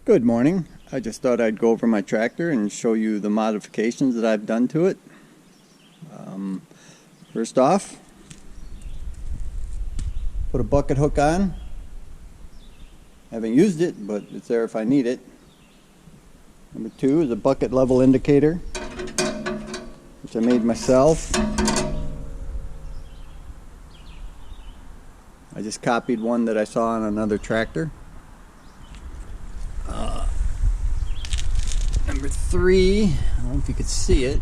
Good morning. I just thought I'd go over my tractor and show you the modifications that I've done to it. First off, put a bucket hook on. Haven't used it, but it's there if I need it. Number two is a bucket level indicator, which I made myself. I just copied one that I saw on another tractor. Number three, I don't know if you could see it.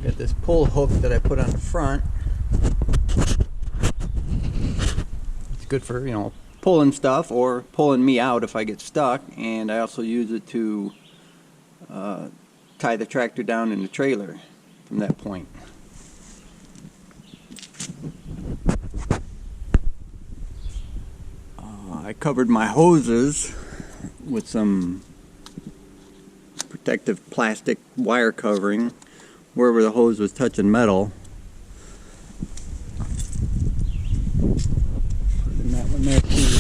Got this pull hook that I put on the front. It's good for, pulling stuff or pulling me out if I get stuck. And I also use it to tie the tractor down in the trailer from that point. I covered my hoses with some protective plastic wire covering wherever the hose was touching metal. Putting that one there too.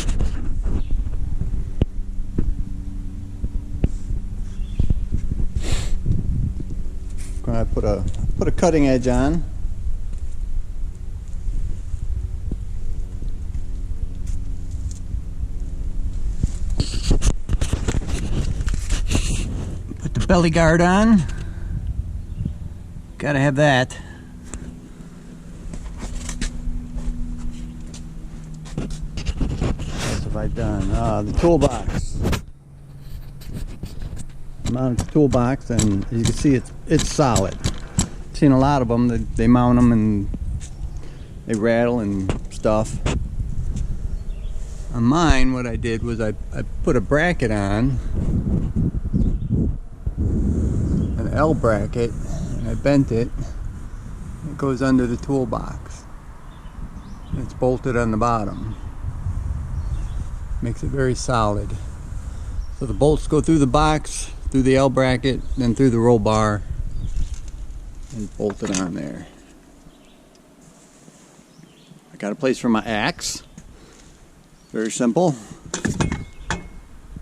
Gonna put a cutting edge on. Belly guard on. Gotta have that. What have I done? The toolbox. Mounted the toolbox, and as you can see, it's solid. I've seen a lot of them that they mount them and they rattle and stuff. On mine, what I did was I put a bracket on. L bracket, and I bent it. It goes under the toolbox. It's bolted on the bottom. Makes it very solid. So the bolts go through the box, through the L bracket, then through the roll bar, and bolted on there. I got a place for my axe. Very simple.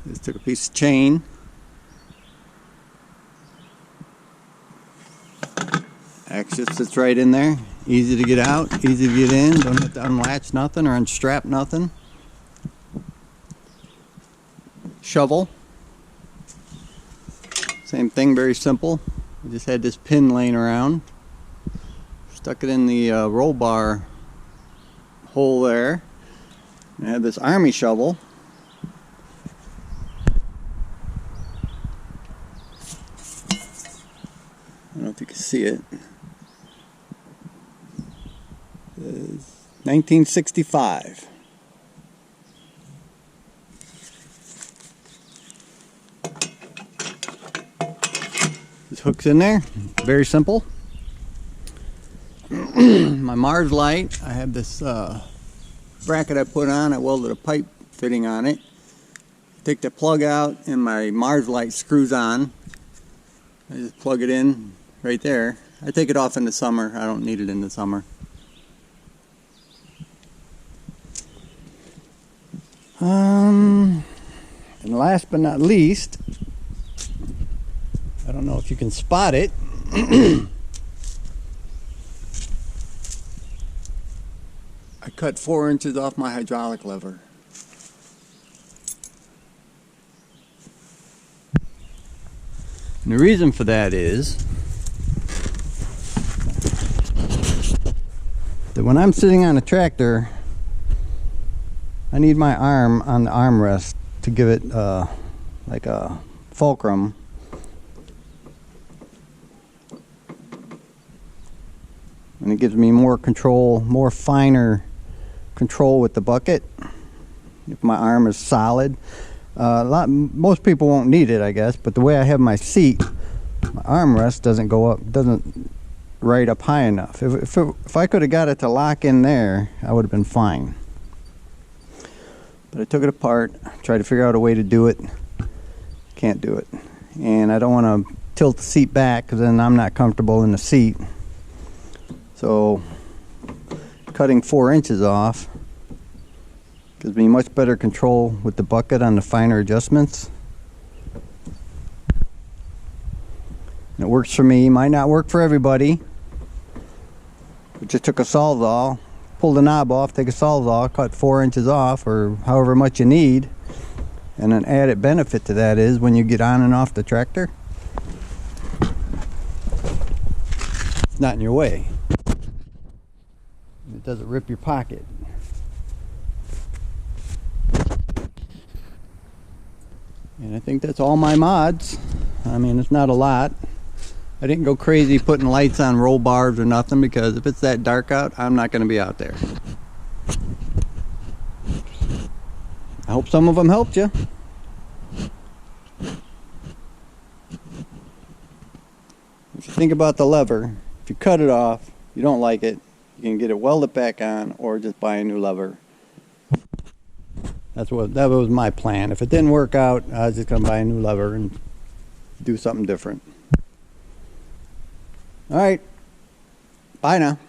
Just took a piece of chain. Axe just sits right in there. Easy to get out, easy to get in. Don't have to unlatch nothing or unstrap nothing. Shovel. Same thing, very simple. I just had this pin laying around. Stuck it in the roll bar hole there. I have this army shovel. I don't know if you can see it. 1965. This hook's in there. Very simple. My Mars light. I have this bracket I put on. I welded a pipe fitting on it. Take the plug out, and my Mars light screws on. I just plug it in right there. I take it off in the summer. I don't need it in the summer. And last but not least, I don't know if you can spot it. I cut 4 inches off my hydraulic lever. And the reason for that is that when I'm sitting on a tractor, I need my arm on the armrest to give it like a fulcrum. And it gives me more control, more finer control with the bucket if my arm is solid. Most people won't need it, I guess, but the way I have my seat, my armrest doesn't go up, doesn't right up high enough. If I could have got it to lock in there, I would have been fine. But I took it apart, tried to figure out a way to do it. Can't do it. And I don't want to tilt the seat back because then I'm not comfortable in the seat. So cutting 4 inches off Gives me much better control with the bucket on the finer adjustments. And it works for me, might not work for everybody. But just took a Sawzall, pull the knob off, take a Sawzall, cut 4 inches off or however much you need. And an added benefit to that is when you get on and off the tractor, it's not in your way. It doesn't rip your pocket. And I think that's all my mods. I mean, it's not a lot. I didn't go crazy putting lights on roll bars or nothing, because if it's that dark out, I'm not going to be out there. I hope some of them helped you. If you think about the lever, if you cut it off, you don't like it, you can get it welded back on or just buy a new lever. That was my plan. If it didn't work out, I was just going to buy a new lever and do something different. All right. Bye now.